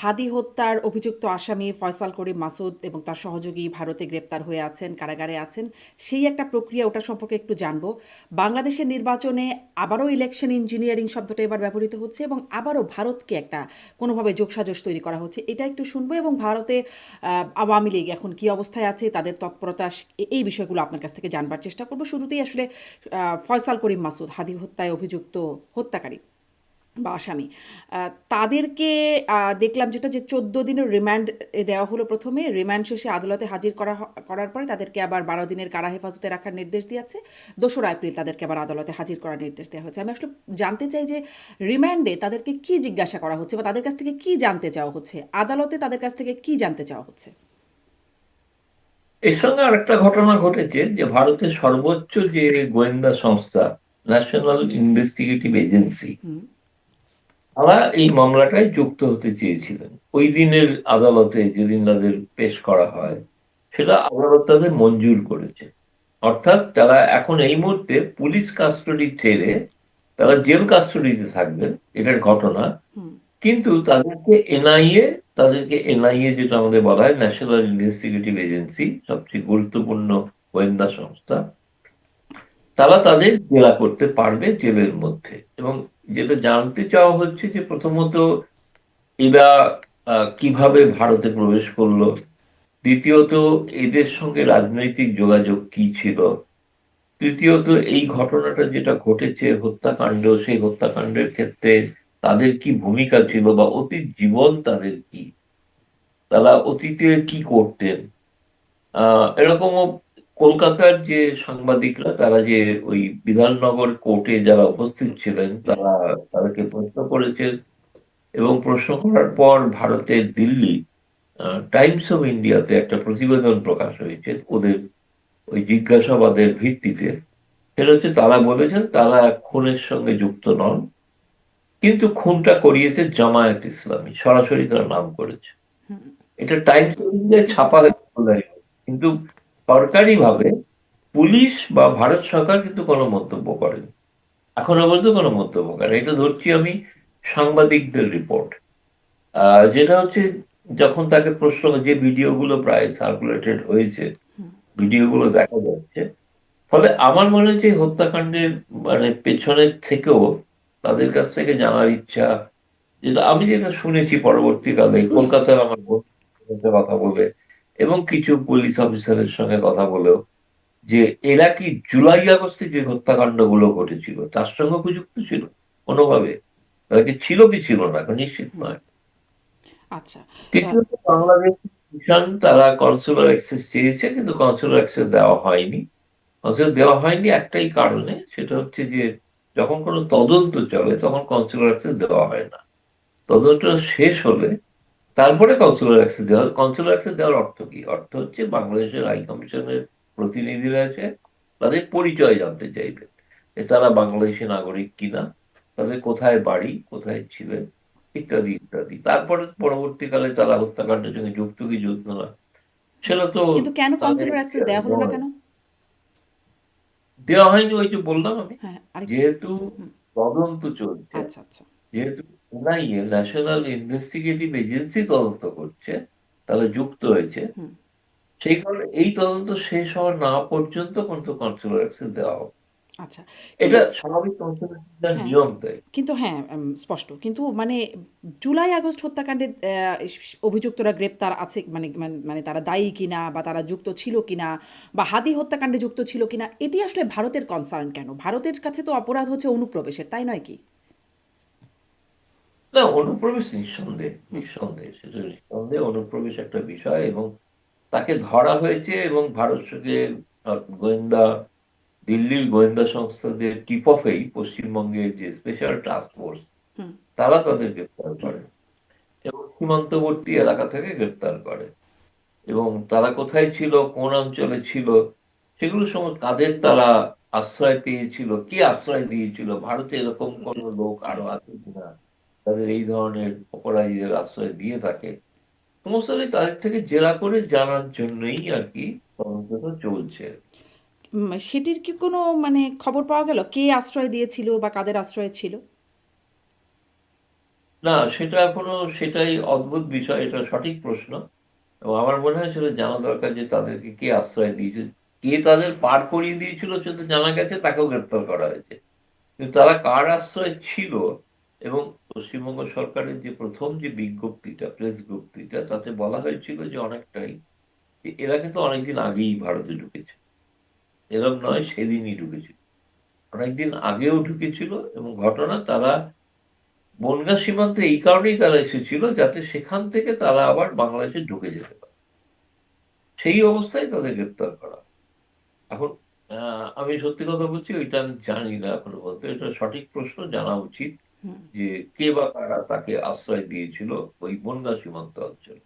হাদি হত্যার অভিযুক্ত আসামি ফয়সাল করিম মাসুদ এবং তার সহযোগী ভারতে গ্রেপ্তার হয়ে আছেন, কারাগারে আছেন। সেই একটা প্রক্রিয়া, ওটা সম্পর্কে একটু জানবো। বাংলাদেশের নির্বাচনে আবারও ইলেকশন ইঞ্জিনিয়ারিং শব্দটা এবার ব্যবহৃত হচ্ছে এবং আবারও ভারতকে একটা কোনোভাবে যোগসাজশ তৈরি করা হচ্ছে। এটা একটু শুনবো এবং ভারতে আওয়ামী লীগ এখন কী অবস্থায় আছে, তাদের তৎপরতা, এই বিষয়গুলো আপনার কাছ থেকে জানবার চেষ্টা করবো। শুরুতেই আসলে ফয়সাল করিম মাসুদ, হাদি হত্যায় অভিযুক্ত হত্যাকারী বা আসামি, তাদেরকে দেখলাম যেটা যে ১৪ দিনের রিমান্ড দেওয়া হলো। প্রথমে রিমান্ড শেষে আদালতে হাজির করার পরে তাদেরকে আবার ১২ দিনের কারা হেফাজতে রাখার নির্দেশ দিয়েছে। ২রা এপ্রিল তাদেরকে আবার আদালতে হাজির করার নির্দেশ দেওয়া হয়েছে। আমি আসলে জানতে চাই যে রিমান্ডে তাদেরকে কি জিজ্ঞাসা করা হচ্ছে বা তাদের কাছ থেকে কি জানতে চাওয়া হচ্ছে, আদালতে তাদের কাছ থেকে কি জানতে চাওয়া হচ্ছে। এর সঙ্গে আরেকটা ঘটনা ঘটেছে যে ভারতের সর্বোচ্চ যে গোয়েন্দা সংস্থা ন্যাশনাল ইনভেস্টিগেটিভ এজেন্সি, হুম। তারা এই মামলাটায় যুক্ত হতে চেয়েছিলেন। ওই দিনের আদালতে যেদিন তাদের পেশ করা হয়, সেটা আদালত তাদের মঞ্জুর করেছে। অর্থাৎ তারা এখন এই মুহূর্তে পুলিশ কাস্টডি ছেড়ে তারা জেল কাস্টডিতে থাকবেন, এটার ঘটনা। হুম। কিন্তু তাদেরকে এনআইএ যেটা আমাদের বলা হয়, ন্যাশনাল ইনভেস্টিগেটিভ এজেন্সি, সবচেয়ে গুরুত্বপূর্ণ গোয়েন্দা সংস্থা, তারা তাদের জেরা করতে পারবে জেলের মধ্যে। এবং যেটা জানতে চাওয়া হচ্ছে যে প্রথমত এরা কিভাবে ভারতে প্রবেশ করলো, দ্বিতীয়ত এদের সঙ্গে রাজনৈতিক যোগাযোগ কি ছিল, তৃতীয়ত এই ঘটনাটা যেটা ঘটেছে হত্যাকাণ্ড, সেই হত্যাকাণ্ডের ক্ষেত্রে তাদের কি ভূমিকা ছিল বা অতীত জীবন তাদের কি, তারা অতীতে কি করতেন। এরকমও কলকাতার যে সাংবাদিকরা, তারা যে ওই বিধাননগর কোর্টে যারা উপস্থিত ছিলেন, তারা তাদেরকে প্রশ্ন করেছেন। এবং প্রশ্ন করার পর ভারতের দিল্লি টাইমস অফ ইন্ডিয়াতে একটা প্রতিবেদন প্রকাশ হয়েছে ওদের ওই জিজ্ঞাসাবাদের ভিত্তিতে। সেটা হচ্ছে তারা বলেছেন তারা খুনের সঙ্গে যুক্ত নন, কিন্তু খুনটা করিয়েছে জামায়াত ইসলামী, সরাসরি তারা নাম করেছে। এটা টাইমস অফ ইন্ডিয়ায় ছাপা হয়েছে বলাই হয়। কিন্তু সরকারি ভাবে পুলিশ বা ভারত সরকার কিন্তু কোনো মন্তব্য করেনি, এখনো পর্যন্ত কোনো মন্তব্য করেনি। এটা ধরছি আমি সাংবাদিকদের রিপোর্ট। যেটা হচ্ছে, যখন তাকে প্রশ্ন, যে ভিডিওগুলো প্রায় সার্কুলেটেড হয়েছে, ভিডিওগুলো দেখা যাচ্ছে, ফলে আমার মনে হচ্ছে এই হত্যাকাণ্ডের মানে পেছনের থেকেও তাদের কাছ থেকে জানার ইচ্ছা, যেটা আমি যেটা শুনেছি পরবর্তীকালে কলকাতার আমার বন্ধুদের সাথে কথা বলে এবং কিছু পুলিশ অফিসারের সঙ্গে কথা বলেও, যে এরা কি জুলাই আগস্টে যে হত্যাকাণ্ডগুলো ঘটেছিল তার সঙ্গে উপযুক্ত ছিল কোনোভাবে, তারা কি ছিল কি ছিল না এখন নিশ্চিত নয়। আচ্ছা। আহ, তৃতীয়ত, বাংলাদেশ মিশন তারা কনসুলার অ্যাক্সেস চেয়েছে, কিন্তু কনসুলার অ্যাক্সেস দেওয়া হয়নি। কনসুলার দেওয়া হয়নি একটাই কারণে, সেটা হচ্ছে যে যখন কোনো তদন্ত চলে তখন কনসুলার অ্যাক্সেস দেওয়া হয় না। তদন্ত শেষ হলে তারপরে কনসুলার অ্যাক্সেস দেওয়া। কনসুলার অ্যাক্সেস দেওয়ার অর্থ কি? অর্থ হচ্ছে বাংলাদেশের হাই কমিশনের প্রতিনিধিরা এসে তাদের পরিচয় জানতে চাইবেন, যে তারা বাংলাদেশি নাগরিক কিনা, তাদের কোথায় বাড়ি, কোথায় ছিলেন, ইত্যাদি ইত্যাদি। তারপরে পরবর্তীকালে তারা হত্যাকাণ্ডের সঙ্গে যুক্ত কি যুক্ত না, সেটা তো কিন্তু কেন তাদের কনসুলার অ্যাক্সেস দেওয়া হলো না কেন? দেওয়া হয়নি। ওই যে বললাম আমি, হ্যাঁ, আরেকটু। যেহেতু হুম। তদন্ত চলছে, আচ্ছা, আচ্ছা। যেহেতু এনআইএ ন্যাশনাল ইনভেস্টিগেটিভ এজেন্সি তদন্ত করছে, তারা যুক্ত হয়েছে, হুম। সেই কারণে এই তদন্ত শেষ হওয়া না পর্যন্ত কিন্তু কনসুলার অ্যাক্সেস দেওয়া হবে। আচ্ছা। এটা কিন্তু স্বাভাবিক কনসুলার হ্যাঁ, নিয়ম তাই। কিন্তু হ্যাঁ, স্পষ্ট। কিন্তু মানে জুলাই আগস্ট হত্যাকাণ্ডে অভিযুক্তরা গ্রেপ্তার আছে, মানে তারা দায়ী কিনা বা তারা যুক্ত ছিল কিনা বা হাদি হত্যাকাণ্ডে যুক্ত ছিল কিনা, এটি আসলে ভারতের কনসার্ন কেন? ভারতের কাছে তো অপরাধ হচ্ছে অনুপ্রবেশের, তাই নয় কি? না, অনুপ্রবেশ নিঃসন্দেহে, নিঃসন্দেহে সেটা নিঃসন্দেহে অনুপ্রবেশ একটা বিষয়। এবং তাকে ধরা হয়েছে এবং ভারত থেকে গোয়েন্দা, দিল্লির গোয়েন্দা সংস্থাদের টিপ অফেই পশ্চিমবঙ্গের যে স্পেশাল টাস্ক ফোর্স, হুম। তারা তাদের গ্রেপ্তার করে এবং সীমান্তবর্তী এলাকা থেকে গ্রেপ্তার করে। এবং তারা কোথায় ছিল, কোন অঞ্চলে ছিল, সেগুলো সময় কাদের তারা আশ্রয় পেয়েছিল, কি আশ্রয় দিয়েছিল, ভারতে এরকম কোন লোক আরো আছে কিনা তাদের এই ধরনের অপরাধীদের আশ্রয় দিয়ে থাকে, সমস্তটাই তাদের থেকে জেরা করে জানার জন্যই আর কি তদন্তটা চলছে। সেটির কি কোনো মানে খবর পাওয়া গেল? কে আশ্রয় দিয়েছিল বা কাদের আশ্রয়ে ছিল? না, সেটা এখনো সেটাই অদ্ভুত বিষয়, এটা সঠিক প্রশ্ন। এবং আমার মনে হয় সেটা জানা দরকার যে তাদেরকে কে আশ্রয় দিয়েছে, কে তাদের পার করিয়ে দিয়েছিল সেটা জানা গেছে, তাকেও গ্রেপ্তার করা হয়েছে। কিন্তু তারা কার আশ্রয় ছিল, এবং পশ্চিমবঙ্গ সরকারের যে প্রথম যে বিজ্ঞপ্তিটা, প্রেস বিজ্ঞপ্তিটা, তাতে বলা হয়েছিল যে অনেকটাই যে এরা কিন্তু অনেকদিন আগেই ভারতে ঢুকেছে, এরকম নয় সেদিনই ঢুকেছিল, অনেকদিন আগেও ঢুকেছিল। এবং ঘটনা, তারা বনগাঁ সীমান্তে এই কারণেই তারা এসেছিল যাতে সেখান থেকে তারা আবার বাংলাদেশে ঢুকে যেতে পারে, সেই অবস্থায় তাদের গ্রেপ্তার করা। এখন আমি সত্যি কথা বলছি, ওইটা আমি জানি না এখনো বলতে, এটা সঠিক প্রশ্ন, জানা উচিত যে কে বা কারা তাকে আশ্রয় দিয়েছিল ওই বনগাঁ সীমান্ত অঞ্চলে।